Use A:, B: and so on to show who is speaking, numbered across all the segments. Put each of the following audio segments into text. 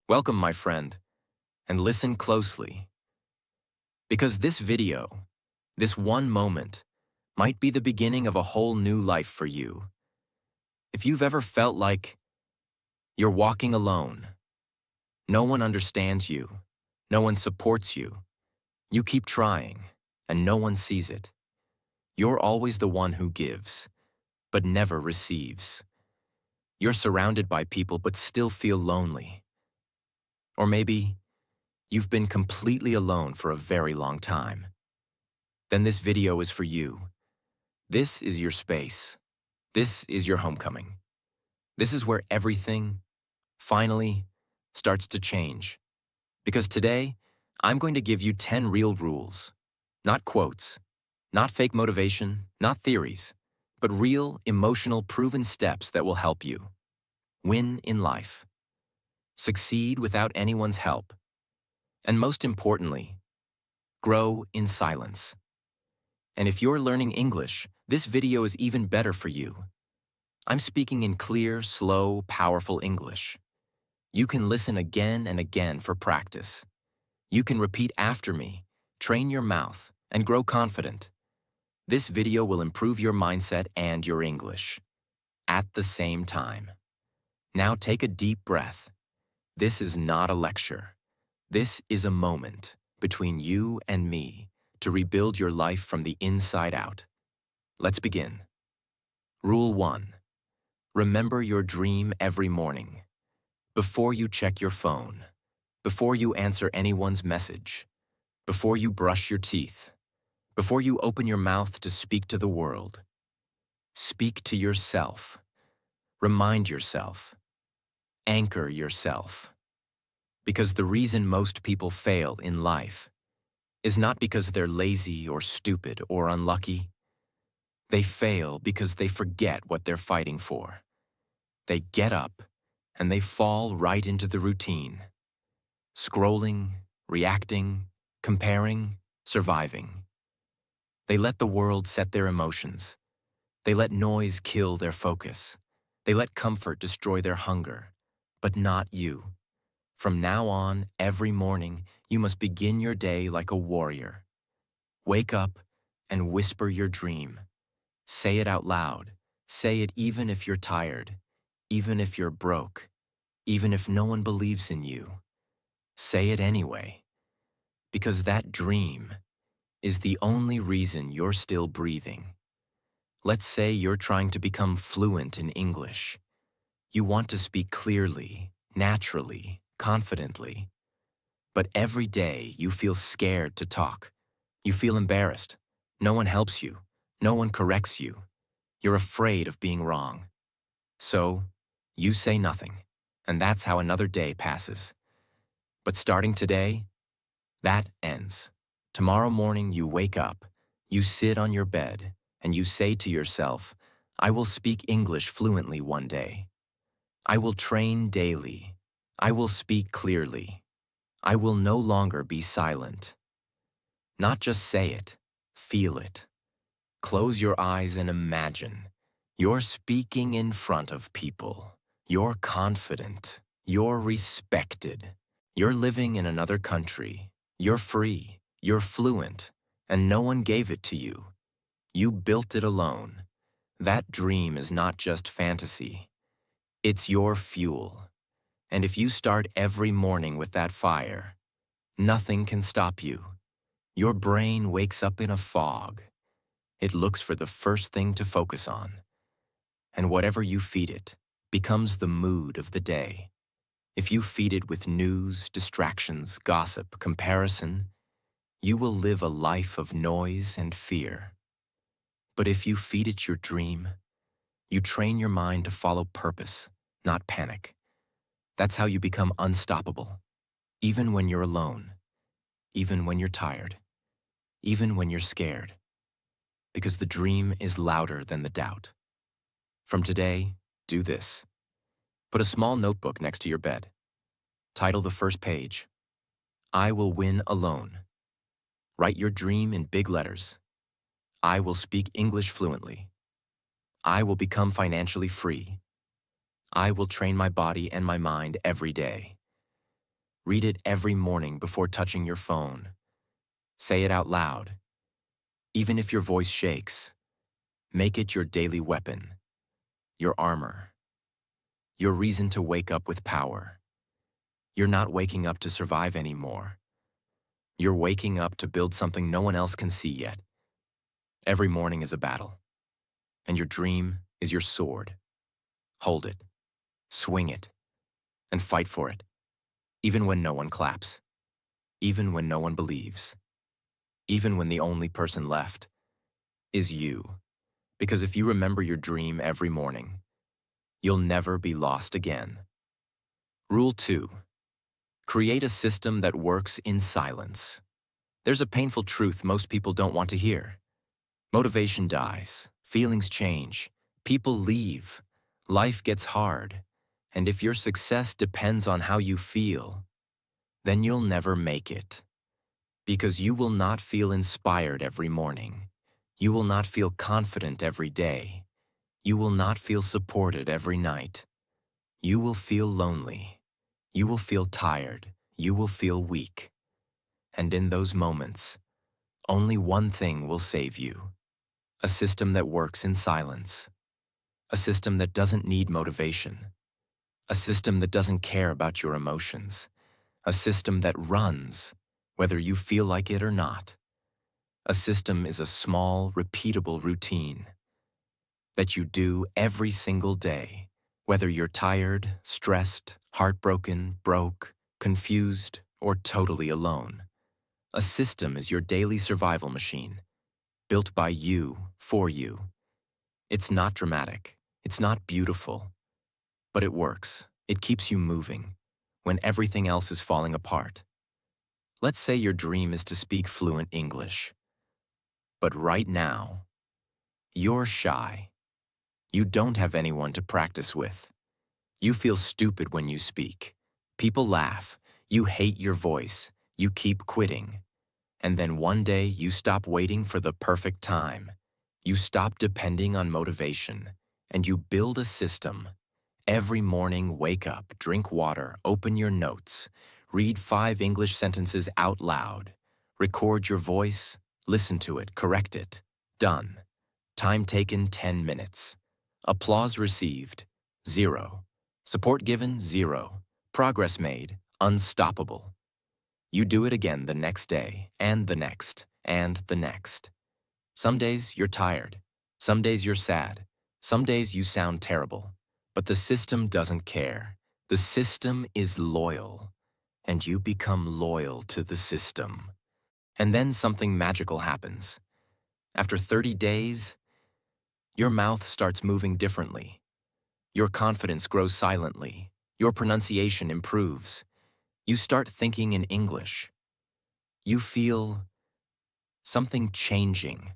A: Welcome, my friend, and listen closely, because this video, this one moment, might be the beginning of a whole new life for you. If you've ever felt like you're walking alone, no one understands you, no one supports you, you keep trying, and no one sees it. You're always the one who gives, but never receives. You're surrounded by people but still feel lonely. Or maybe you've been completely alone for a very long time. Then this video is for you. This is your space. This is your homecoming. This is where everything, finally, starts to change. Because today, I'm going to give you 10 real rules. Not quotes, not fake motivation, not theories, but real, emotional, proven steps that will help you win in life, succeed without anyone's help, and most importantly, grow in silence. And if you're learning English, this video is even better for you. I'm speaking in clear, slow, powerful English. You can listen again and again for practice. You can repeat after me, train your mouth, and grow confident. This video will improve your mindset and your English at the same time. Now take a deep breath. This is not a lecture. This is a moment between you and me to rebuild your life from the inside out. Let's begin. Rule 1. Remember your dream every morning. Before you check your phone, before you answer anyone's message, before you brush your teeth, before you open your mouth to speak to the world, speak to yourself. Remind yourself. Anchor yourself. Because the reason most people fail in life is not because they're lazy or stupid or unlucky. They fail because they forget what they're fighting for. They get up and they fall right into the routine. Scrolling, reacting, comparing, surviving. They let the world set their emotions. They let noise kill their focus. They let comfort destroy their hunger. But not you. From now on, every morning, you must begin your day like a warrior. Wake up and whisper your dream. Say it out loud. Say it even if you're tired, even if you're broke, even if no one believes in you. Say it anyway. Because that dream is the only reason you're still breathing. Let's say you're trying to become fluent in English. You want to speak clearly, naturally, confidently. But every day you feel scared to talk. You feel embarrassed. No one helps you. No one corrects you. You're afraid of being wrong. So, you say nothing, and that's how another day passes. But starting today, that ends. Tomorrow morning you wake up, you sit on your bed, and you say to yourself, I will speak English fluently one day. I will train daily. I will speak clearly. I will no longer be silent. Not just say it, feel it. Close your eyes and imagine. You're speaking in front of people. You're confident. You're respected. You're living in another country. You're free. You're fluent. And no one gave it to you. You built it alone. That dream is not just fantasy. It's your fuel. And if you start every morning with that fire, nothing can stop you. Your brain wakes up in a fog. It looks for the first thing to focus on. And whatever you feed it becomes the mood of the day. If you feed it with news, distractions, gossip, comparison, you will live a life of noise and fear. But if you feed it your dream, you train your mind to follow purpose, not panic. That's how you become unstoppable, even when you're alone, even when you're tired, even when you're scared, because the dream is louder than the doubt. From today, do this. Put a small notebook next to your bed. Title the first page, I will win alone. Write your dream in big letters. I will speak English fluently. I will become financially free. I will train my body and my mind every day. Read it every morning before touching your phone. Say it out loud. Even if your voice shakes, make it your daily weapon, your armor, your reason to wake up with power. You're not waking up to survive anymore. You're waking up to build something no one else can see yet. Every morning is a battle, and your dream is your sword. Hold it, swing it, and fight for it, even when no one claps, even when no one believes, even when the only person left is you. Because if you remember your dream every morning, you'll never be lost again. Rule 2. Create a system that works in silence. There's a painful truth most people don't want to hear. Motivation dies, feelings change, people leave, life gets hard, and if your success depends on how you feel, then you'll never make it. Because you will not feel inspired every morning. You will not feel confident every day. You will not feel supported every night. You will feel lonely. You will feel tired. You will feel weak. And in those moments, only one thing will save you. A system that works in silence. A system that doesn't need motivation. A system that doesn't care about your emotions. A system that runs, whether you feel like it or not. A system is a small, repeatable routine that you do every single day, whether you're tired, stressed, heartbroken, broke, confused, or totally alone. A system is your daily survival machine, built by you, for you. It's not dramatic, it's not beautiful, but it works. It keeps you moving when everything else is falling apart. Let's say your dream is to speak fluent English. But right now, you're shy. You don't have anyone to practice with. You feel stupid when you speak. People laugh. You hate your voice. You keep quitting. And then one day you stop waiting for the perfect time. You stop depending on motivation, and you build a system. Every morning, wake up, drink water, open your notes, read 5 English sentences out loud, record your voice, listen to it, correct it. Done. Time taken 10 minutes. Applause received 0. Support given 0. Progress made unstoppable. You do it again the next day, and the next, and the next. Some days you're tired. Some days you're sad. Some days you sound terrible. But the system doesn't care. The system is loyal, and you become loyal to the system. And then something magical happens. After 30 days, your mouth starts moving differently. Your confidence grows silently. Your pronunciation improves. You start thinking in English. You feel something changing.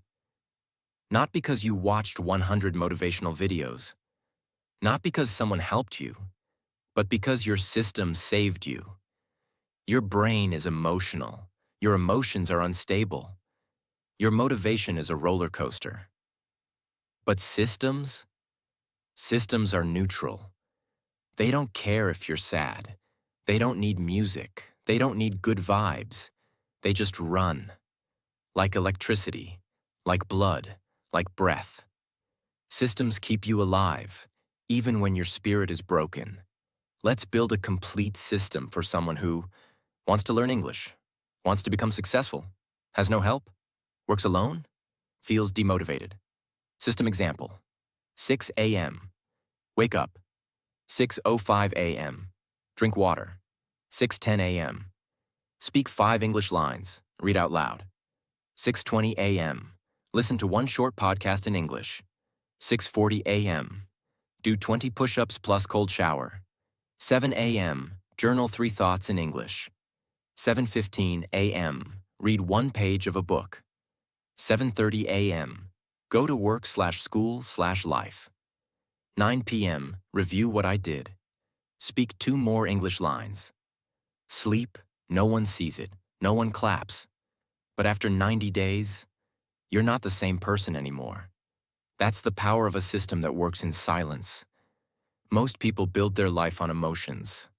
A: Not because you watched 100 motivational videos. Not because someone helped you, but because your system saved you. Your brain is emotional. Your emotions are unstable. Your motivation is a roller coaster. But systems? Systems are neutral. They don't care if you're sad. They don't need music. They don't need good vibes. They just run. Like electricity, like blood, like breath. Systems keep you alive, even when your spirit is broken. Let's build a complete system for someone who wants to learn English, wants to become successful, has no help, works alone, feels demotivated. System example: 6 a.m. Wake up. 6:05 a.m. Drink water. 6:10 a.m. Speak 5 English lines. Read out loud. 6:20 a.m. Listen to 1 short podcast in English. 6:40 a.m. Do 20 push-ups plus cold shower. 7 a.m. Journal 3 thoughts in English. 7:15 a.m. Read 1 page of a book. 7:30 a.m. Go to work/school/life. 9 p.m. Review what I did. Speak 2 more English lines. Sleep, no one sees it, no one claps. But after 90 days, you're not the same person anymore. That's the power of a system that works in silence. Most people build their life on emotions,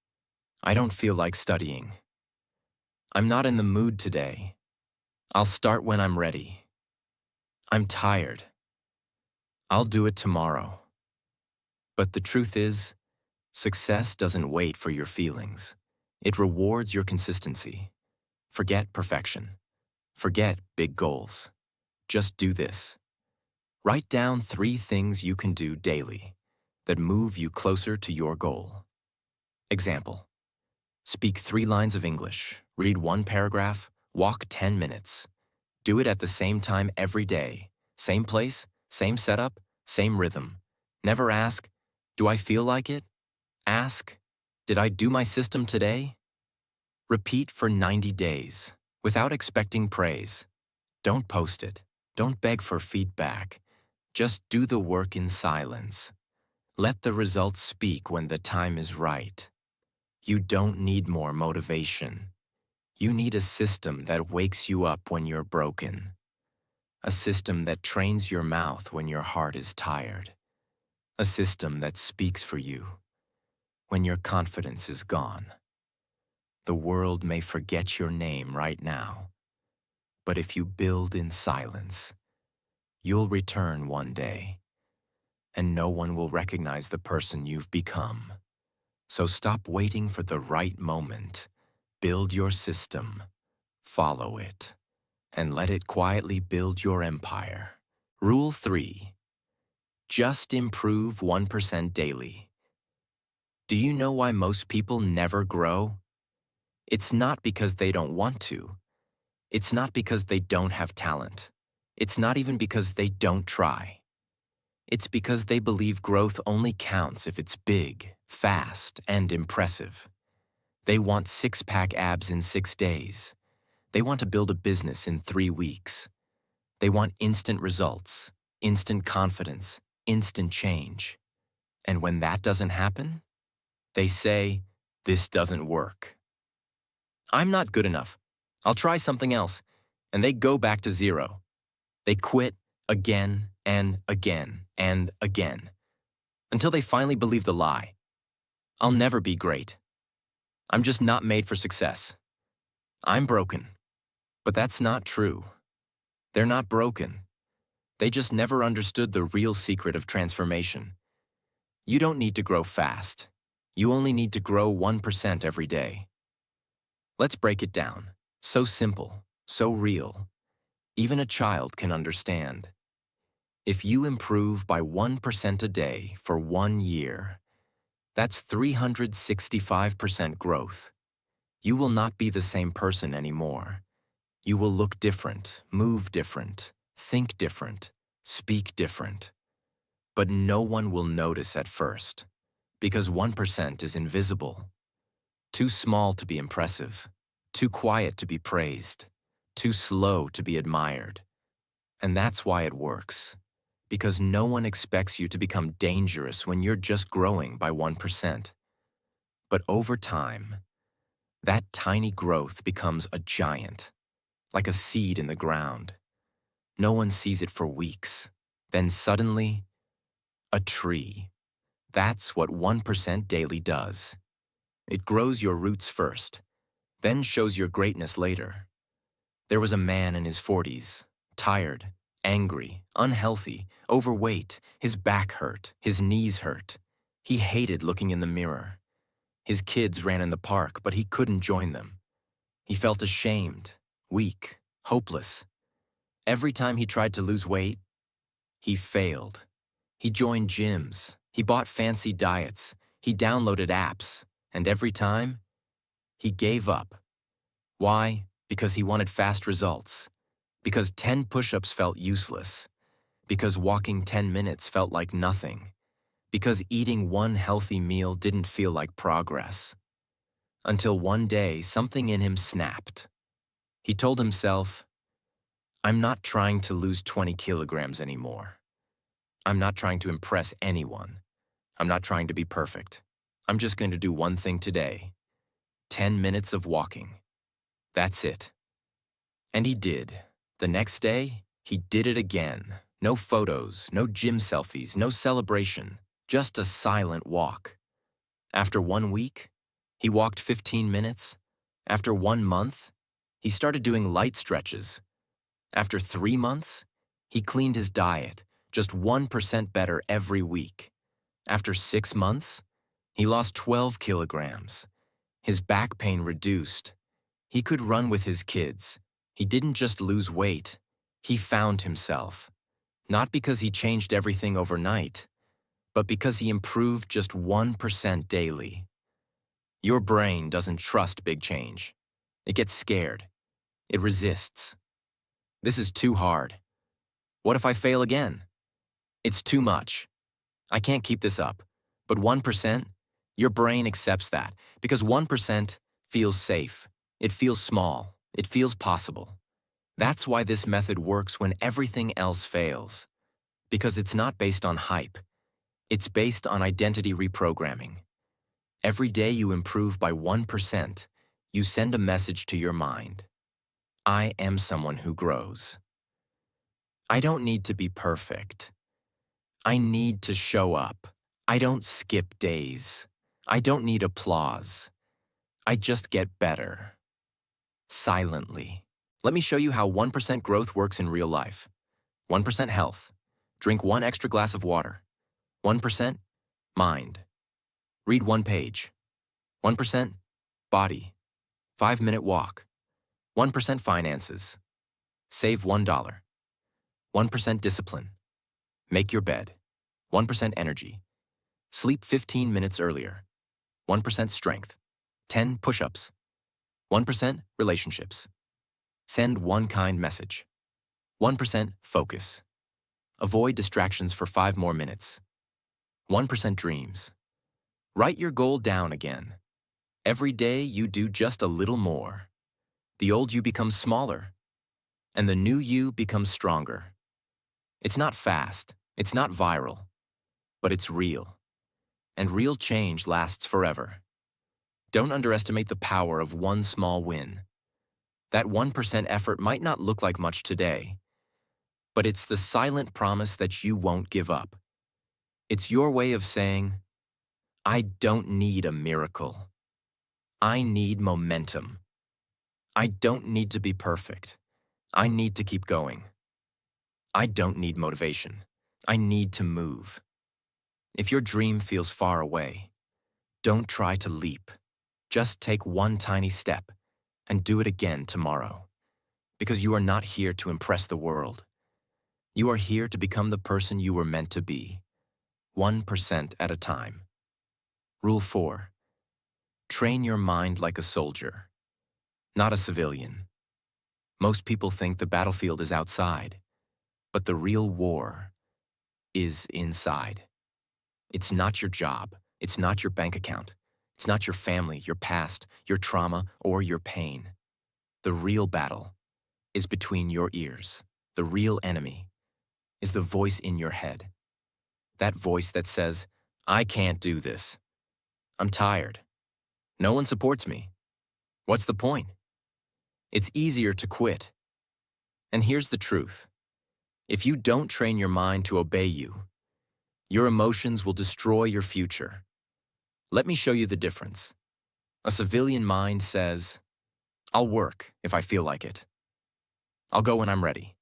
A: I don't feel like studying. I'm not in the mood today. I'll start when I'm ready. I'm tired. I'll do it tomorrow. But the truth is, success doesn't wait for your feelings. It rewards your consistency. Forget perfection. Forget big goals. Just do this. Write down 3 things you can do daily that move you closer to your goal. Example: speak 3 lines of English, read 1 paragraph, walk 10 minutes. Do it at the same time every day. Same place, same setup, same rhythm. Never ask, do I feel like it? Ask, did I do my system today? Repeat for 90 days, without expecting praise. Don't post it. Don't beg for feedback. Just do the work in silence. Let the results speak when the time is right. You don't need more motivation. You need a system that wakes you up when you're broken. A system that trains your mouth when your heart is tired. A system that speaks for you when your confidence is gone. The world may forget your name right now, but if you build in silence, you'll return one day, and no one will recognize the person you've become. So stop waiting for the right moment. Build your system, follow it, and let it quietly build your empire. Rule 3. Just improve 1% daily. Do you know why most people never grow? It's not because they don't want to. It's not because they don't have talent. It's not even because they don't try. It's because they believe growth only counts if it's big, fast, and impressive. They want 6-pack abs in 6 days. They want to build a business in 3 weeks. They want instant results, instant confidence, instant change. And when that doesn't happen, they say, this doesn't work. I'm not good enough. I'll try something else. And they go back to 0. They quit again and again and again until they finally believe the lie. I'll never be great. I'm just not made for success. I'm broken. But that's not true. They're not broken. They just never understood the real secret of transformation. You don't need to grow fast. You only need to grow 1% every day. Let's break it down. So simple, so real. Even a child can understand. If you improve by 1% a day for 1 year, that's 365% growth. You will not be the same person anymore. You will look different, move different, think different, speak different. But no one will notice at first, because 1% is invisible. Too small to be impressive, too quiet to be praised, too slow to be admired. And that's why it works, because no one expects you to become dangerous when you're just growing by 1%. But over time, that tiny growth becomes a giant, like a seed in the ground. No one sees it for weeks. Then suddenly, a tree. That's what 1% daily does. It grows your roots first, then shows your greatness later. There was a man in his 40s, tired, angry, unhealthy, overweight. His back hurt, his knees hurt. He hated looking in the mirror. His kids ran in the park, but he couldn't join them. He felt ashamed, weak, hopeless. Every time he tried to lose weight, he failed. He joined gyms, he bought fancy diets, he downloaded apps, and every time, he gave up. Why? Because he wanted fast results. Because 10 push-ups felt useless. Because walking 10 minutes felt like nothing. Because eating 1 healthy meal didn't feel like progress. Until one day, something in him snapped. He told himself, I'm not trying to lose 20 kilograms anymore. I'm not trying to impress anyone. I'm not trying to be perfect. I'm just going to do one thing today. 10 minutes of walking. That's it. And he did. The next day, he did it again. No photos, no gym selfies, no celebration, just a silent walk. After 1 week, He walked 15 minutes. After 1 month, he started doing light stretches. After 3 months, he cleaned his diet, just 1% better every week. After 6 months, he lost 12 kilograms. His back pain reduced. He could run with his kids. He didn't just lose weight. He found himself. Not because he changed everything overnight, but because he improved just 1% daily. Your brain doesn't trust big change. It gets scared. It resists. This is too hard. What if I fail again? It's too much. I can't keep this up. But 1%, your brain accepts that because 1% feels safe. It feels small. It feels possible. That's why this method works when everything else fails. Because it's not based on hype. It's based on identity reprogramming. Every day you improve by 1%, you send a message to your mind. I am someone who grows. I don't need to be perfect. I need to show up. I don't skip days. I don't need applause. I just get better. Silently. Let me show you how 1% growth works in real life. 1% health. Drink 1 extra glass of water. 1% mind. Read 1 page. 1% body. 5-minute walk. 1% finances. Save $1. 1% discipline. Make your bed. 1% energy. Sleep 15 minutes earlier. 1% strength. 10 push-ups. 1% relationships. Send 1 kind message. 1% focus. Avoid distractions for 5 more minutes. 1% dreams. Write your goal down again. Every day you do just a little more. The old you becomes smaller, and the new you becomes stronger. It's not fast, it's not viral, but it's real. And real change lasts forever. Don't underestimate the power of 1 small win. That 1% effort might not look like much today, but it's the silent promise that you won't give up. It's your way of saying, I don't need a miracle. I need momentum. I don't need to be perfect. I need to keep going. I don't need motivation. I need to move. If your dream feels far away, don't try to leap. Just take 1 tiny step and do it again tomorrow. Because you are not here to impress the world. You are here to become the person you were meant to be, 1% at a time. Rule 4. Train your mind like a soldier, not a civilian. Most people think the battlefield is outside, but the real war is inside. It's not your job. It's not your bank account. It's not your family, your past, your trauma, or your pain. The real battle is between your ears. The real enemy is the voice in your head. That voice that says, I can't do this. I'm tired. No one supports me. What's the point? It's easier to quit. And here's the truth. If you don't train your mind to obey you, your emotions will destroy your future. Let me show you the difference. A civilian mind says, I'll work if I feel like it. I'll go when I'm ready.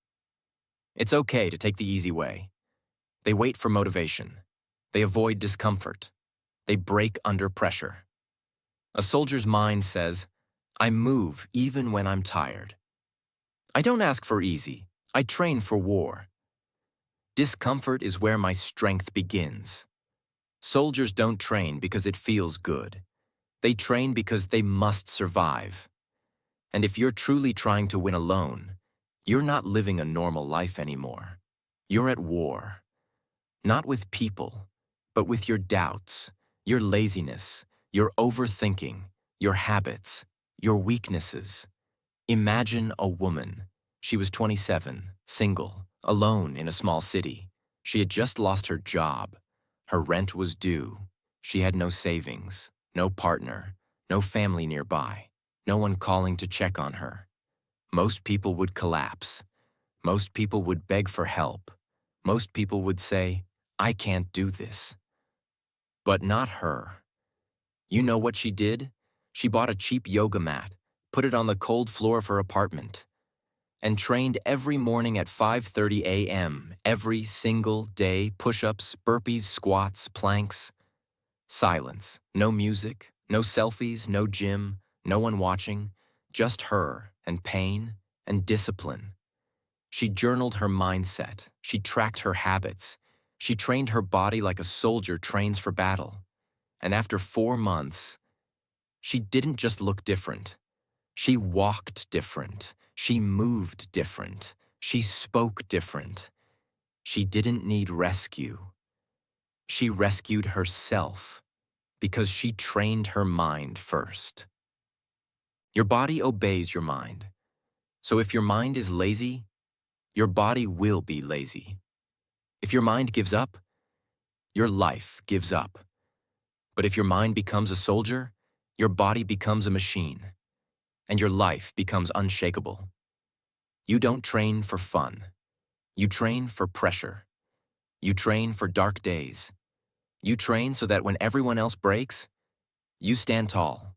A: It's okay to take the easy way. They wait for motivation. They avoid discomfort. They break under pressure. A soldier's mind says, I move even when I'm tired. I don't ask for easy. I train for war. Discomfort is where my strength begins. Soldiers don't train because it feels good. They train because they must survive. And if you're truly trying to win alone, you're not living a normal life anymore. You're at war. Not with people, but with your doubts, your laziness, your overthinking, your habits, your weaknesses. Imagine a woman. She was 27, single, alone in a small city. She had just lost her job. Her rent was due. She had no savings, no partner, no family nearby, no one calling to check on her. Most people would collapse. Most people would beg for help. Most people would say, I can't do this. But not her. You know what she did? She bought a cheap yoga mat, put it on the cold floor of her apartment, and trained every morning at 5:30 a.m. every single day, push-ups, burpees, squats, planks. Silence, no music, no selfies, no gym, no one watching, just her and pain and discipline. She journaled her mindset, she tracked her habits, she trained her body like a soldier trains for battle. And after 4 months, she didn't just look different. She walked different. She moved different. She spoke different. She didn't need rescue. She rescued herself because she trained her mind first. Your body obeys your mind. So if your mind is lazy, your body will be lazy. If your mind gives up, your life gives up. But if your mind becomes a soldier, your body becomes a machine, and your life becomes unshakable. You don't train for fun. You train for pressure. You train for dark days. You train so that when everyone else breaks, you stand tall.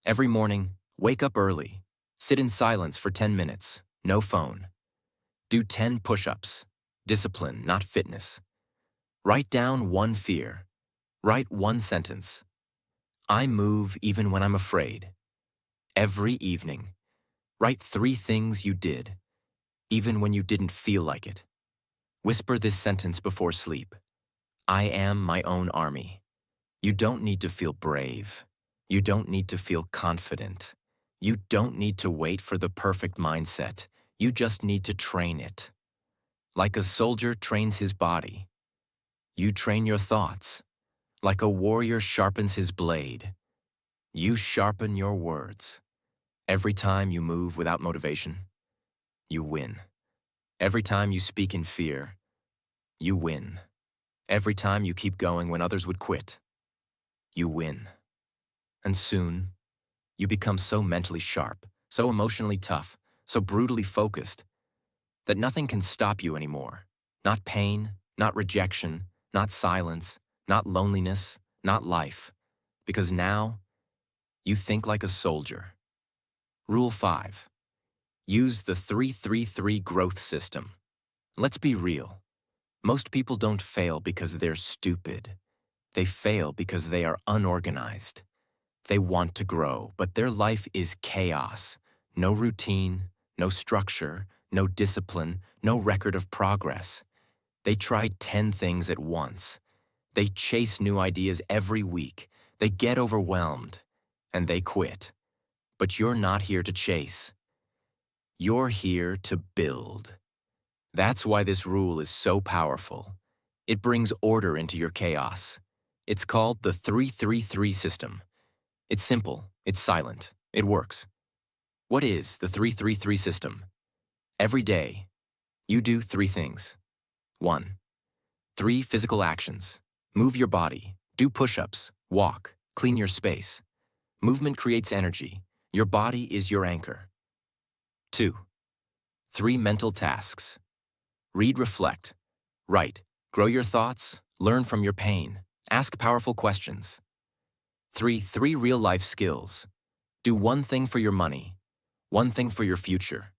A: Every morning, wake up early. Sit in silence for 10 minutes. No phone. Do 10 push-ups. Discipline, not fitness. Write down one fear. Write one sentence. I move even when I'm afraid. Every evening, write 3 things you did, even when you didn't feel like it. Whisper this sentence before sleep. I am my own army. You don't need to feel brave. You don't need to feel confident. You don't need to wait for the perfect mindset. You just need to train it. Like a soldier trains his body, you train your thoughts. Like a warrior sharpens his blade, you sharpen your words. Every time you move without motivation, you win. Every time you speak in fear, you win. Every time you keep going when others would quit, you win. And soon, you become so mentally sharp, so emotionally tough, so brutally focused, that nothing can stop you anymore. Not pain, not rejection, not silence, not loneliness, not life. Because now, you think like a soldier. Rule 5. Use the 3-3-3 growth system. Let's be real. Most people don't fail because they're stupid. They fail because they are unorganized. They want to grow, but their life is chaos. No routine, no structure, no discipline, no record of progress. They try 10 things at once. They chase new ideas every week. They get overwhelmed, and they quit. But you're not here to chase. You're here to build. That's why this rule is so powerful. It brings order into your chaos. It's called the 3-3-3 system. It's simple, it's silent, it works. What is the 3-3-3 system? Every day, you do 3 things. 1. 3 physical actions. Move your body, do push-ups, walk, clean your space. Movement creates energy. Your body is your anchor. 2. 3 mental tasks. Read, reflect, write, grow your thoughts, learn from your pain, ask powerful questions. 3 real-life skills. Do 1 thing for your money, 1 thing for your future,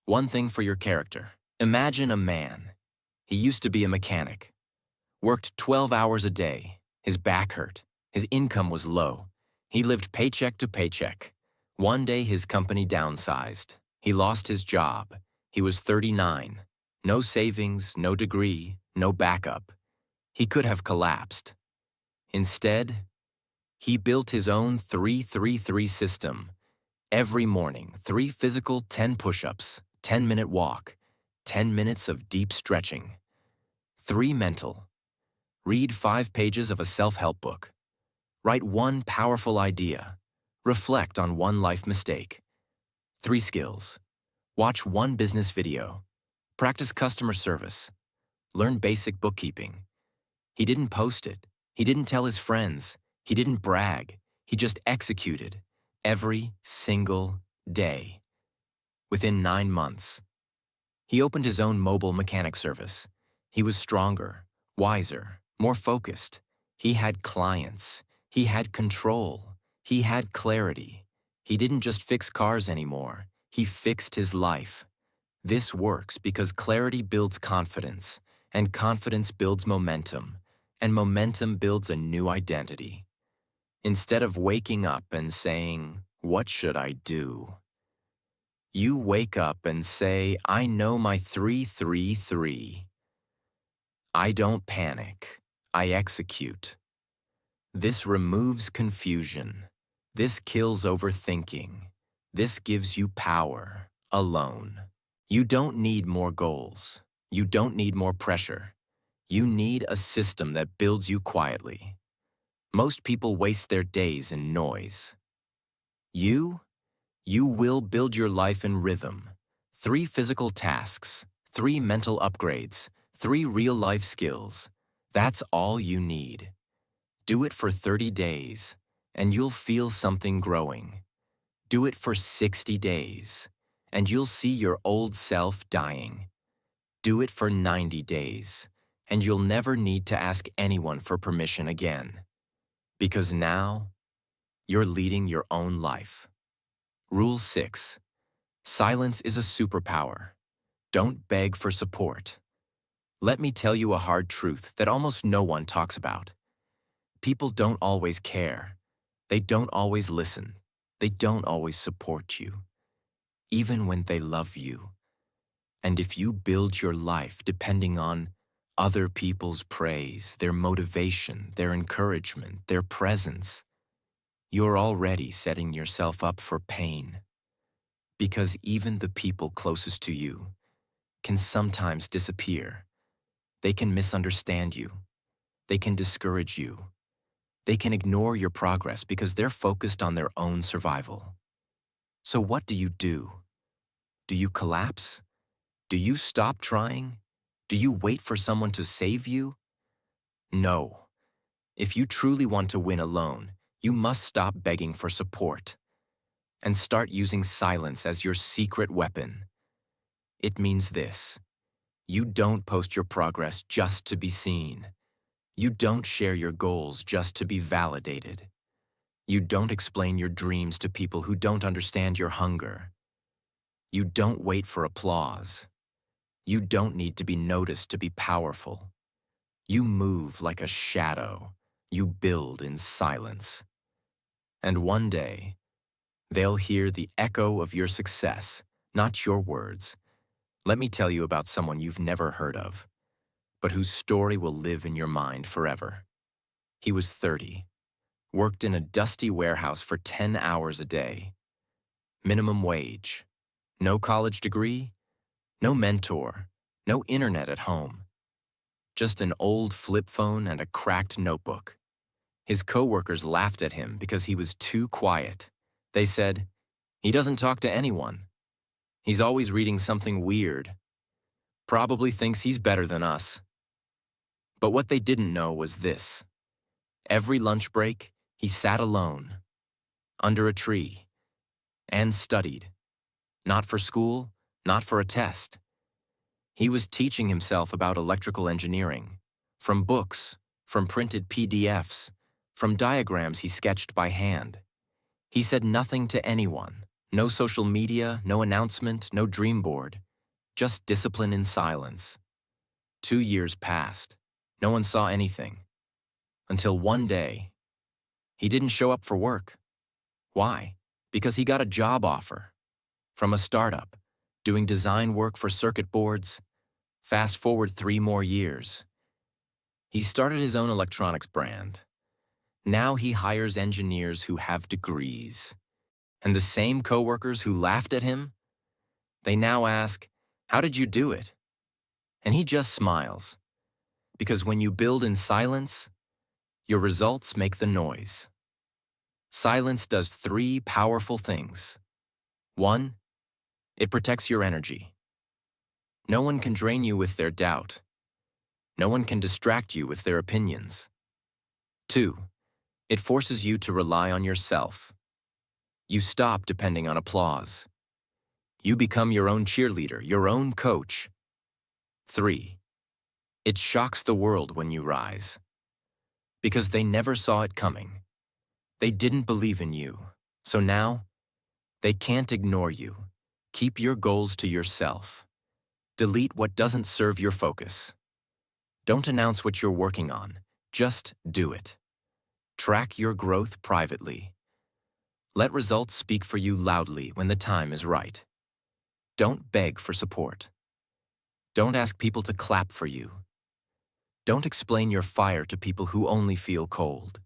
A: 1 thing for your character. Imagine a man. He used to be a mechanic. Worked 12 hours a day. His back hurt. His income was low. He lived paycheck to paycheck. One day his company downsized. He lost his job. He was 39. No savings, no degree, no backup. He could have collapsed. Instead, he built his own 3-3-3 system. Every morning, 3 physical 10 push-ups, 10-minute walk, 10 minutes of deep stretching. 3 mental. Read 5 pages of a self-help book. Write 1 powerful idea. Reflect on 1 life mistake. 3 skills. Watch 1 business video. Practice customer service. Learn basic bookkeeping. He didn't post it. He didn't tell his friends. He didn't brag. He just executed every single day. Within 9 months, he opened his own mobile mechanic service. He was stronger, wiser, more focused. He had clients. He had control. He had clarity. He didn't just fix cars anymore. He fixed his life. This works because clarity builds confidence, and confidence builds momentum, and momentum builds a new identity. Instead of waking up and saying, "What should I do?" you wake up and say, "I know my 3-3-3. I don't panic. I execute." This removes confusion. This kills overthinking. This gives you power alone. You don't need more goals. You don't need more pressure. You need a system that builds you quietly. Most people waste their days in noise. You will build your life in rhythm. 3 physical tasks, 3 mental upgrades, 3 real-life skills. That's all you need. Do it for 30 days, and you'll feel something growing. Do it for 60 days, and you'll see your old self dying. Do it for 90 days, and you'll never need to ask anyone for permission again. Because now, you're leading your own life. Rule 6. Silence is a superpower. Don't beg for support. Let me tell you a hard truth that almost no one talks about. People don't always care. They don't always listen. They don't always support you, even when they love you. And if you build your life depending on other people's praise, their motivation, their encouragement, their presence, you're already setting yourself up for pain. Because even the people closest to you can sometimes disappear. They can misunderstand you. They can discourage you. They can ignore your progress because they're focused on their own survival. So what do? Do you collapse? Do you stop trying? Do you wait for someone to save you? No. If you truly want to win alone, you must stop begging for support and start using silence as your secret weapon. It means this: you don't post your progress just to be seen. You don't share your goals just to be validated. You don't explain your dreams to people who don't understand your hunger. You don't wait for applause. You don't need to be noticed to be powerful. You move like a shadow. You build in silence. And one day, they'll hear the echo of your success, not your words. Let me tell you about someone you've never heard of, but whose story will live in your mind forever. He was 30, worked in a dusty warehouse for 10 hours a day. Minimum wage. No college degree, no mentor, no internet at home. Just an old flip phone and a cracked notebook. His coworkers laughed at him because he was too quiet. They said, "He doesn't talk to anyone. He's always reading something weird. Probably thinks he's better than us." But what they didn't know was this. Every lunch break, he sat alone, under a tree, and studied. Not for school, not for a test. He was teaching himself about electrical engineering, from books, from printed PDFs, from diagrams he sketched by hand. He said nothing to anyone, no social media, no announcement, no dream board, just discipline in silence. 2 years passed. No one saw anything. Until one day, he didn't show up for work. Why? Because he got a job offer from a startup, doing design work for circuit boards. Fast forward 3 more years. He started his own electronics brand. Now he hires engineers who have degrees. And the same coworkers who laughed at him, they now ask, "How did you do it?" And he just smiles. Because when you build in silence, your results make the noise. Silence does 3 powerful things. 1, it protects your energy. No one can drain you with their doubt. No one can distract you with their opinions. 2, it forces you to rely on yourself. You stop depending on applause. You become your own cheerleader, your own coach. 3, it shocks the world when you rise. Because they never saw it coming. They didn't believe in you. So now, they can't ignore you. Keep your goals to yourself. Delete what doesn't serve your focus. Don't announce what you're working on. Just do it. Track your growth privately. Let results speak for you loudly when the time is right. Don't beg for support. Don't ask people to clap for you. Don't explain your fire to people who only feel cold.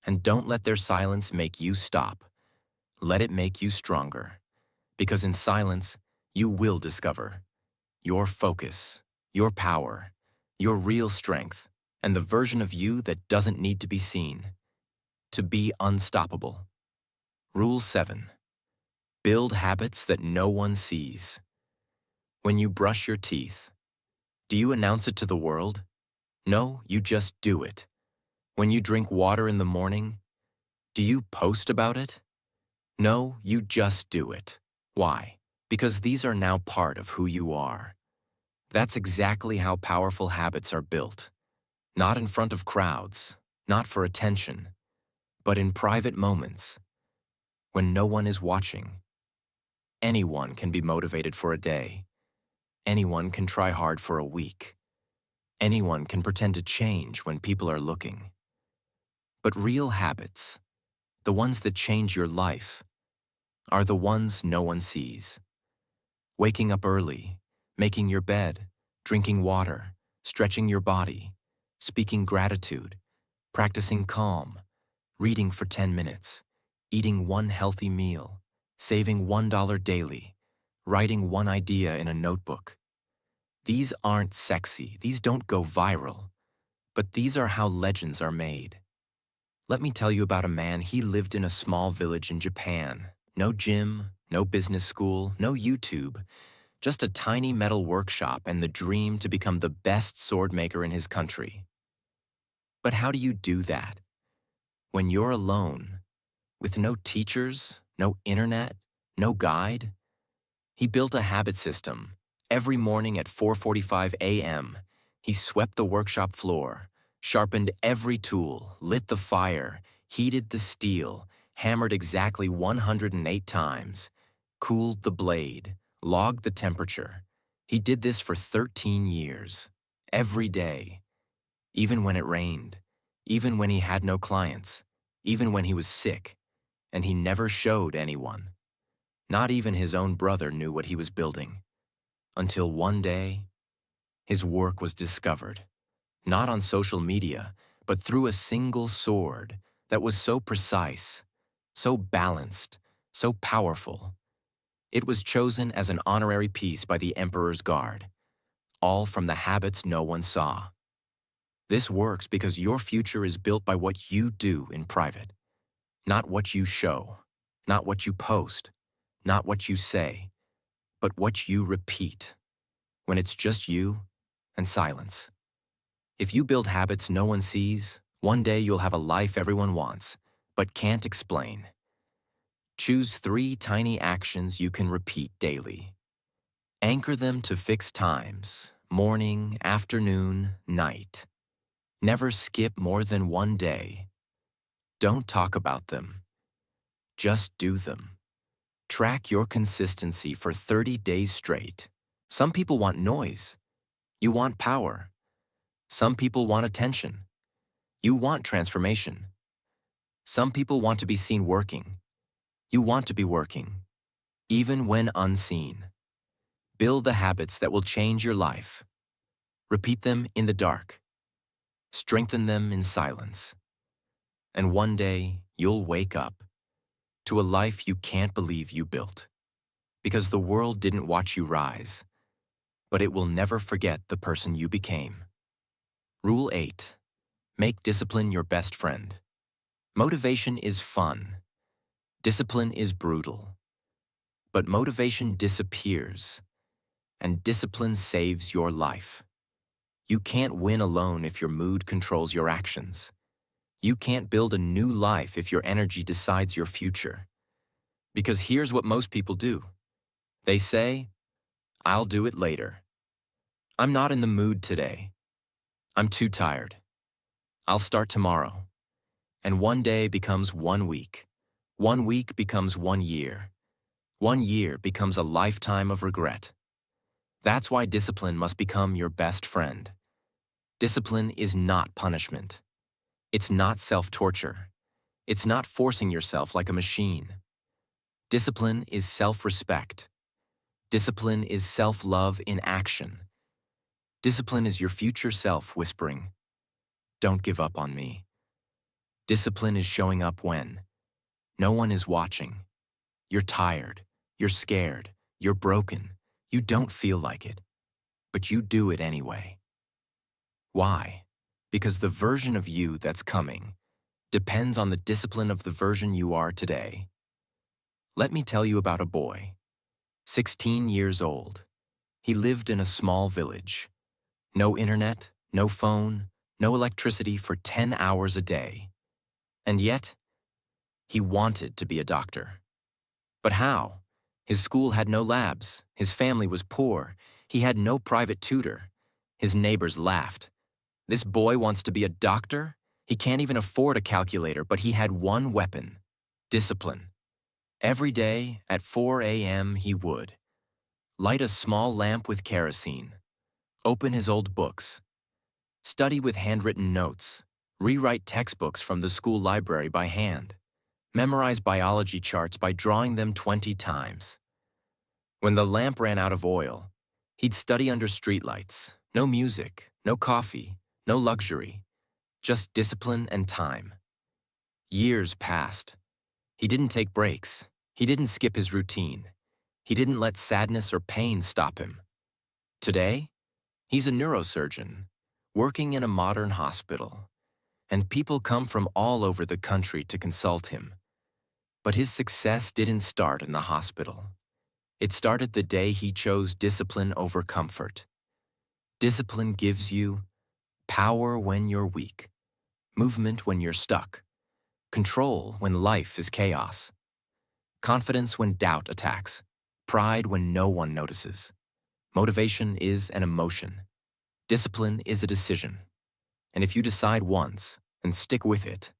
A: And don't let their silence make you stop. Let it make you stronger. Because in silence, you will discover your focus, your power, your real strength, and the version of you that doesn't need to be seen. To be unstoppable. Rule 7. Build habits that no one sees. When you brush your teeth, do you announce it to the world? No, you just do it. When you drink water in the morning, do you post about it? No, you just do it. Why? Because these are now part of who you are. That's exactly how powerful habits are built. Not in front of crowds, not for attention, but in private moments, when no one is watching. Anyone can be motivated for a day. Anyone can try hard for a week. Anyone can pretend to change when people are looking. But real habits, the ones that change your life, are the ones no one sees. Waking up early, making your bed, drinking water, stretching your body, speaking gratitude, practicing calm, reading for 10 minutes, eating one healthy meal, saving $1 daily, writing one idea in a notebook. These aren't sexy, these don't go viral, but these are how legends are made. Let me tell you about a man. He lived in a small village in Japan. No gym, no business school, no YouTube, just a tiny metal workshop and the dream to become the best sword maker in his country. But how do you do that? When you're alone, with no teachers, no internet, no guide? He built a habit system. Every morning at 4:45 a.m., he swept the workshop floor, sharpened every tool, lit the fire, heated the steel, hammered exactly 108 times, cooled the blade, logged the temperature. He did this for 13 years, every day, even when it rained, even when he had no clients, even when he was sick, and he never showed anyone. Not even his own brother knew what he was building. Until one day, his work was discovered, not on social media, but through a single sword that was so precise, so balanced, so powerful. It was chosen as an honorary piece by the Emperor's Guard, all from the habits no one saw. This works because your future is built by what you do in private, not what you show, not what you post, not what you say, but what you repeat, when it's just you and silence. If you build habits no one sees, one day you'll have a life everyone wants, but can't explain. Choose 3 tiny actions you can repeat daily. Anchor them to fixed times, morning, afternoon, night. Never skip more than one day. Don't talk about them. Just do them. Track your consistency for 30 days straight. Some people want noise. You want power. Some people want attention. You want transformation. Some people want to be seen working. You want to be working, even when unseen. Build the habits that will change your life. Repeat them in the dark. Strengthen them in silence. And one day, you'll wake up to a life you can't believe you built. Because the world didn't watch you rise, but it will never forget the person you became. Rule 8. Make discipline your best friend. Motivation is fun. Discipline is brutal. But motivation disappears, and discipline saves your life. You can't win alone if your mood controls your actions. You can't build a new life if your energy decides your future. Because here's what most people do. They say, "I'll do it later. I'm not in the mood today. I'm too tired. I'll start tomorrow." And one day becomes 1 week. 1 week becomes 1 year. 1 year becomes a lifetime of regret. That's why discipline must become your best friend. Discipline is not punishment. It's not self-torture. It's not forcing yourself like a machine. Discipline is self-respect. Discipline is self-love in action. Discipline is your future self whispering, "Don't give up on me." Discipline is showing up when no one is watching. You're tired, you're scared, you're broken, you don't feel like it, but you do it anyway. Why? Because the version of you that's coming depends on the discipline of the version you are today. Let me tell you about a boy, 16 years old. He lived in a small village. No internet, no phone, no electricity for 10 hours a day. And yet, he wanted to be a doctor. But how? His school had no labs, his family was poor, he had no private tutor. His neighbors laughed. This boy wants to be a doctor? He can't even afford a calculator, but he had one weapon: discipline. Every day, at 4 a.m., he would light a small lamp with kerosene, open his old books, study with handwritten notes, rewrite textbooks from the school library by hand, memorize biology charts by drawing them 20 times. When the lamp ran out of oil, he'd study under streetlights. No music, no coffee, no luxury, just discipline and time. Years passed. He didn't take breaks. He didn't skip his routine. He didn't let sadness or pain stop him. Today, he's a neurosurgeon, working in a modern hospital, and people come from all over the country to consult him. But his success didn't start in the hospital. It started the day he chose discipline over comfort. Discipline gives you power when you're weak, movement when you're stuck, control when life is chaos, confidence when doubt attacks, pride when no one notices. Motivation is an emotion. Discipline is a decision. And if you decide once and stick with it,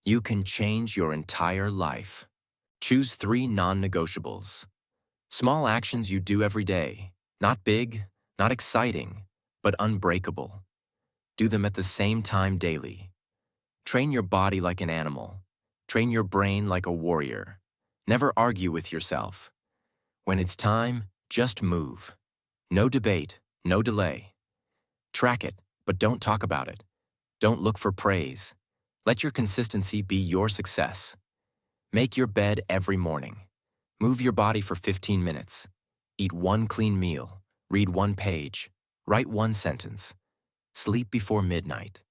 A: you can change your entire life. Choose 3 non-negotiables. Small actions you do every day, not big, not exciting, but unbreakable. Do them at the same time daily. Train your body like an animal. Train your brain like a warrior. Never argue with yourself. When it's time, just move. No debate, no delay. Track it, but don't talk about it. Don't look for praise. Let your consistency be your success. Make your bed every morning. Move your body for 15 minutes. Eat 1 clean meal. Read 1 page. Write 1 sentence. Sleep before midnight.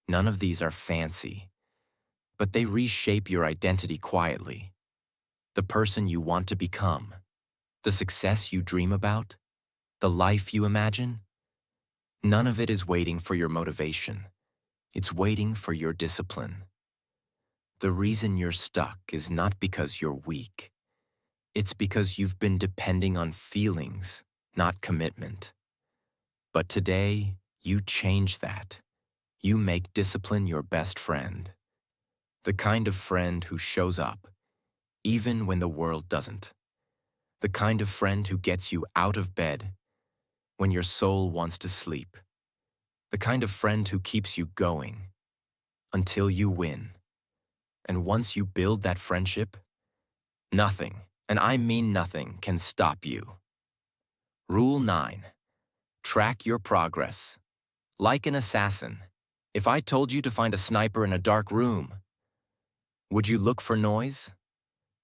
A: None of these are fancy, but they reshape your identity quietly. The person you want to become, the success you dream about, the life you imagine. None of it is waiting for your motivation. It's waiting for your discipline. The reason you're stuck is not because you're weak. It's because you've been depending on feelings, not commitment. But today, you change that. You make discipline your best friend. The kind of friend who shows up, even when the world doesn't. The kind of friend who gets you out of bed when your soul wants to sleep. The kind of friend who keeps you going until you win. And once you build that friendship, nothing, and I mean nothing, can stop you. Rule 9. Track your progress. Like an assassin, if I told you to find a sniper in a dark room, would you look for noise?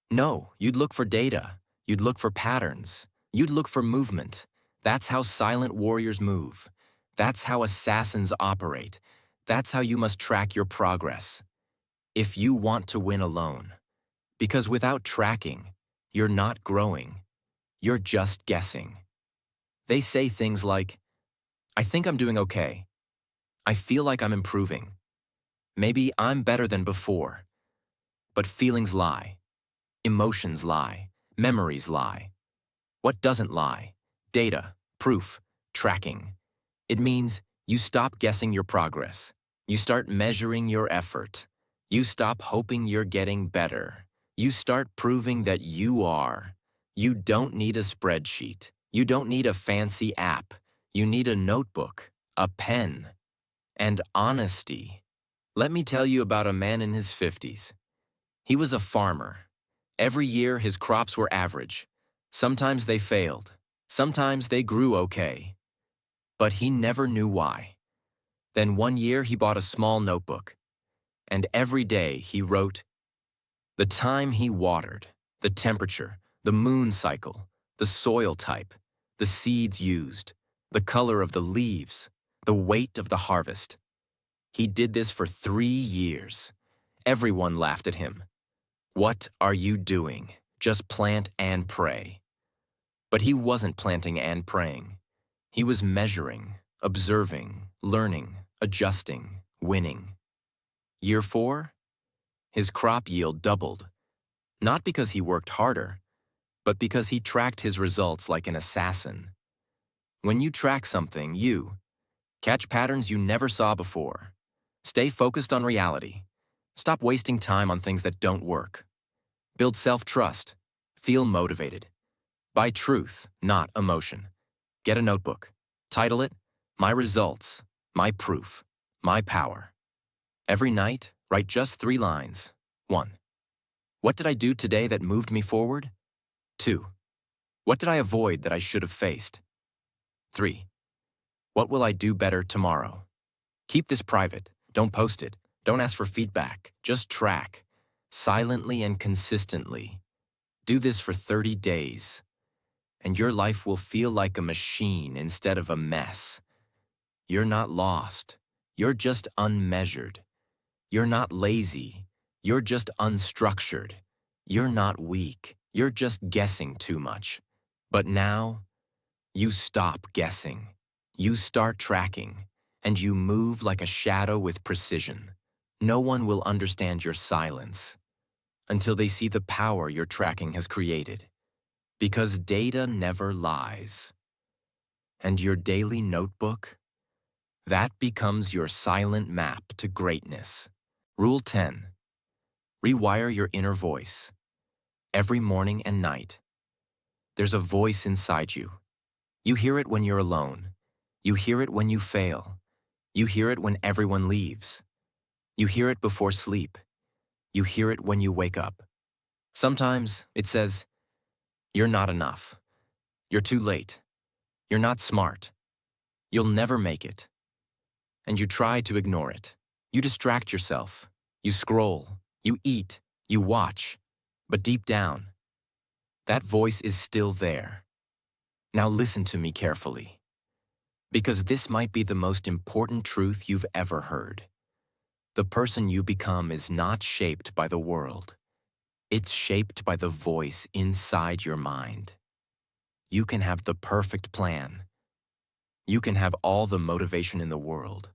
A: No, you'd look for data. You'd look for patterns. You'd look for movement. That's how silent warriors move. That's how assassins operate. That's how you must track your progress. If you want to win alone. Because without tracking, you're not growing. You're just guessing. They say things like, I think I'm doing okay. I feel like I'm improving. Maybe I'm better than before. But feelings lie. Emotions lie. Memories lie. What doesn't lie? Data, proof, tracking. It means you stop guessing your progress. You start measuring your effort. You stop hoping you're getting better. You start proving that you are. You don't need a spreadsheet. You don't need a fancy app. You need a notebook, a pen, and honesty. Let me tell you about a man in his 50s. He was a farmer. Every year, his crops were average. Sometimes they failed. Sometimes they grew okay. But he never knew why. Then one year, he bought a small notebook. And every day, he wrote the time he watered, the temperature, the moon cycle, the soil type, the seeds used, the color of the leaves, the weight of the harvest. He did this for 3 years. Everyone laughed at him. What are you doing? Just plant and pray. But he wasn't planting and praying. He was measuring, observing, learning, adjusting, winning. Year 4, his crop yield doubled. Not because he worked harder, but because he tracked his results like an assassin. When you track something, you catch patterns you never saw before. Stay focused on reality. Stop wasting time on things that don't work. Build self-trust. Feel motivated. Buy truth, not emotion. Get a notebook. Title it, My Results, My Proof, My Power. Every night, write just 3 lines. 1. What did I do today that moved me forward? 2. What did I avoid that I should have faced? 3. What will I do better tomorrow? Keep this private. Don't post it. Don't ask for feedback. Just track. Silently and consistently. Do this for 30 days. And your life will feel like a machine instead of a mess. You're not lost. You're just unmeasured. You're not lazy. You're just unstructured. You're not weak. You're just guessing too much. But now, you stop guessing. You start tracking, and you move like a shadow with precision. No one will understand your silence until they see the power your tracking has created. Because data never lies. And your daily notebook? That becomes your silent map to greatness. Rule 10. Rewire your inner voice. Every morning and night, there's a voice inside you. You hear it when you're alone. You hear it when you fail. You hear it when everyone leaves. You hear it before sleep. You hear it when you wake up. Sometimes it says, you're not enough. You're too late. You're not smart. You'll never make it. And you try to ignore it. You distract yourself. You scroll. You eat. You watch. But deep down, that voice is still there. Now listen to me carefully. Because this might be the most important truth you've ever heard. The person you become is not shaped by the world. It's shaped by the voice inside your mind. You can have the perfect plan. You can have all the motivation in the world.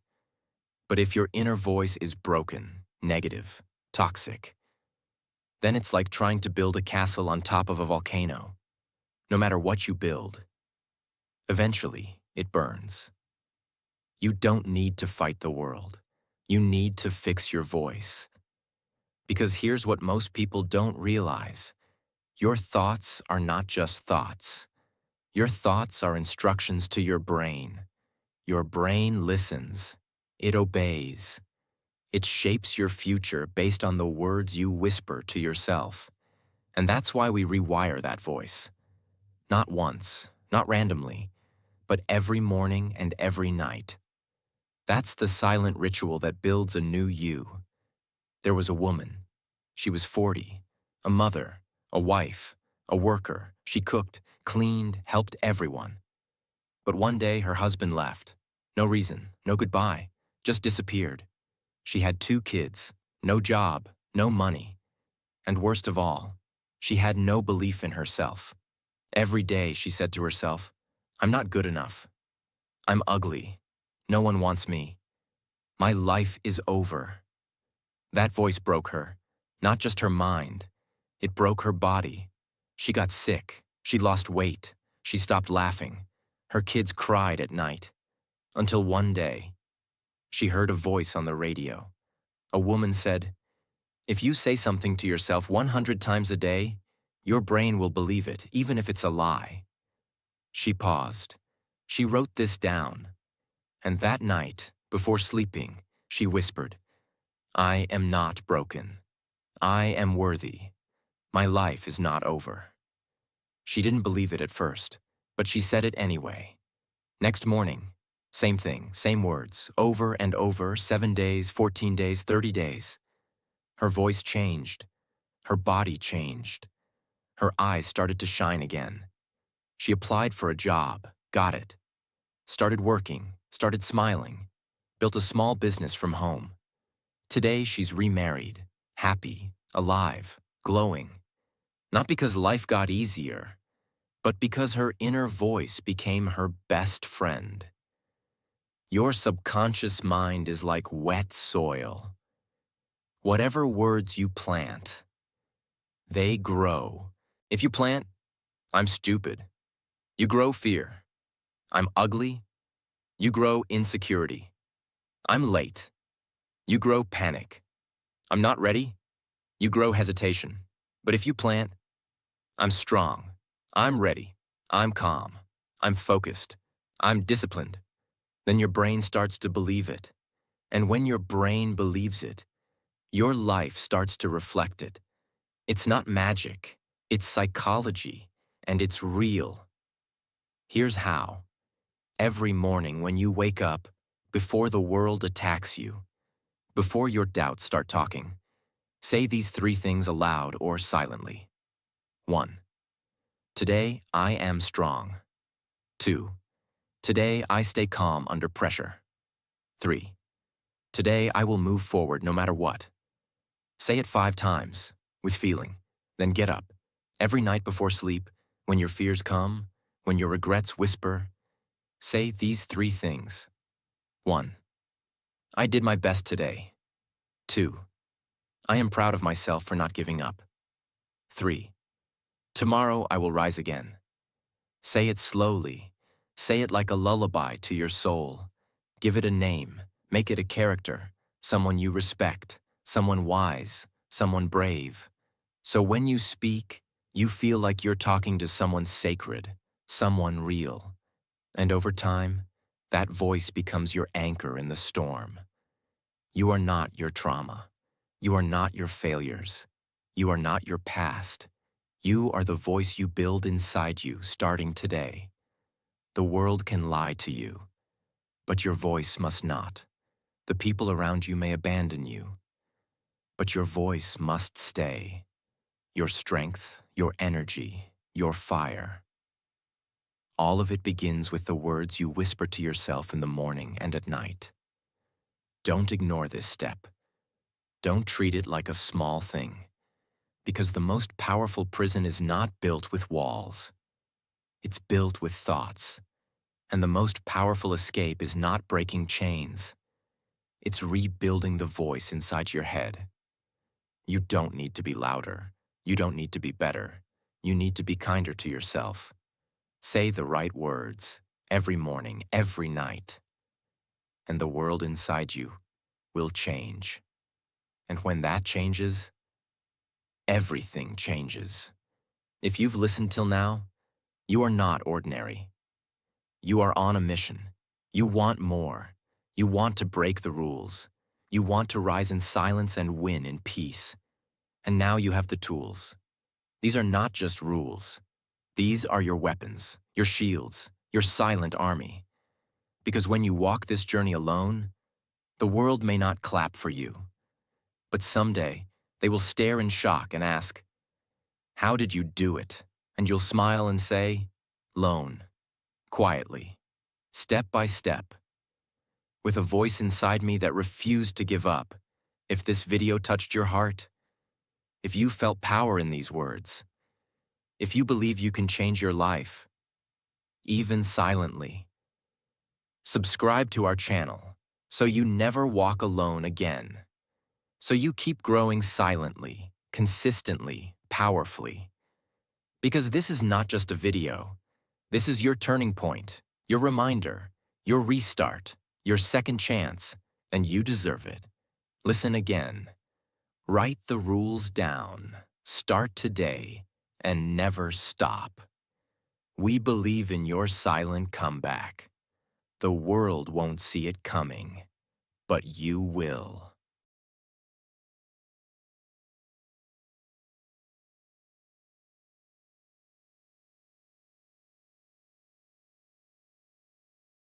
A: But if your inner voice is broken, negative, toxic, then it's like trying to build a castle on top of a volcano. No matter what you build, eventually it burns. You don't need to fight the world. You need to fix your voice. Because here's what most people don't realize. Your thoughts are not just thoughts. Your thoughts are instructions to your brain. Your brain listens. It obeys. It shapes your future based on the words you whisper to yourself. And that's why we rewire that voice. Not once, not randomly, but every morning and every night. That's the silent ritual that builds a new you. There was a woman. She was 40, a mother, a wife, a worker. She cooked, cleaned, helped everyone. But one day her husband left. No reason, no goodbye, just disappeared. She had 2 kids, no job, no money. And worst of all, she had no belief in herself. Every day she said to herself, I'm not good enough. I'm ugly. No one wants me. My life is over. That voice broke her, not just her mind. It broke her body. She got sick. She lost weight. She stopped laughing. Her kids cried at night. Until one day, she heard a voice on the radio. A woman said, If you say something to yourself 100 times a day, your brain will believe it, even if it's a lie. She paused. She wrote this down. And that night, before sleeping, she whispered, "I am not broken. I am worthy. My life is not over." She didn't believe it at first, but she said it anyway. Next morning, same thing, same words, over and over, 7 days, 14 days, 30 days. Her voice changed. Her body changed. Her eyes started to shine again. She applied for a job, got it. Started working, started smiling. Built a small business from home. Today she's remarried, happy, alive, glowing. Not because life got easier, but because her inner voice became her best friend. Your subconscious mind is like wet soil. Whatever words you plant, they grow. If you plant, "I'm stupid," you grow fear. "I'm ugly," you grow insecurity. "I'm late," you grow panic. "I'm not ready," you grow hesitation. But if you plant, "I'm strong," "I'm ready," "I'm calm," "I'm focused," "I'm disciplined," then your brain starts to believe it. And when your brain believes it, your life starts to reflect it. It's not magic, it's psychology, and it's real. Here's how. Every morning when you wake up, before the world attacks you, before your doubts start talking, say these 3 things aloud or silently. 1. Today, I am strong. 2. Today, I stay calm under pressure. 3. Today, I will move forward no matter what. Say it 5 times, with feeling. Then get up. Every night before sleep, when your fears come, when your regrets whisper, say these 3 things. 1. I did my best today. 2. I am proud of myself for not giving up. 3. Tomorrow I will rise again. Say it slowly. Say it like a lullaby to your soul. Give it a name. Make it a character, someone you respect, someone wise, someone brave. So when you speak, you feel like you're talking to someone sacred, someone real. And over time, that voice becomes your anchor in the storm. You are not your trauma. You are not your failures. You are not your past. You are the voice you build inside you starting today. The world can lie to you, but your voice must not. The people around you may abandon you, but your voice must stay. Your strength, your energy, your fire. All of it begins with the words you whisper to yourself in the morning and at night. Don't ignore this step. Don't treat it like a small thing, because the most powerful prison is not built with walls. It's built with thoughts. And the most powerful escape is not breaking chains. It's rebuilding the voice inside your head. You don't need to be louder. You don't need to be better. You need to be kinder to yourself. Say the right words every morning, every night. And the world inside you will change. And when that changes, everything changes. If you've listened till now, you are not ordinary. You are on a mission. You want more. You want to break the rules. You want to rise in silence and win in peace. And now you have the tools. These are not just rules. These are your weapons, your shields, your silent army. Because when you walk this journey alone, the world may not clap for you. But someday, they will stare in shock and ask, "How did you do it?" And you'll smile and say, "Lone, quietly, step by step." With a voice inside me that refused to give up. If this video touched your heart, if you felt power in these words, if you believe you can change your life, even silently, subscribe to our channel so you never walk alone again. So you keep growing silently, consistently, powerfully. Because this is not just a video. This is your turning point, your reminder, your restart, your second chance, and you deserve it. Listen again. Write the rules down, start today, and never stop. We believe in your silent comeback. The world won't see it coming, but you will.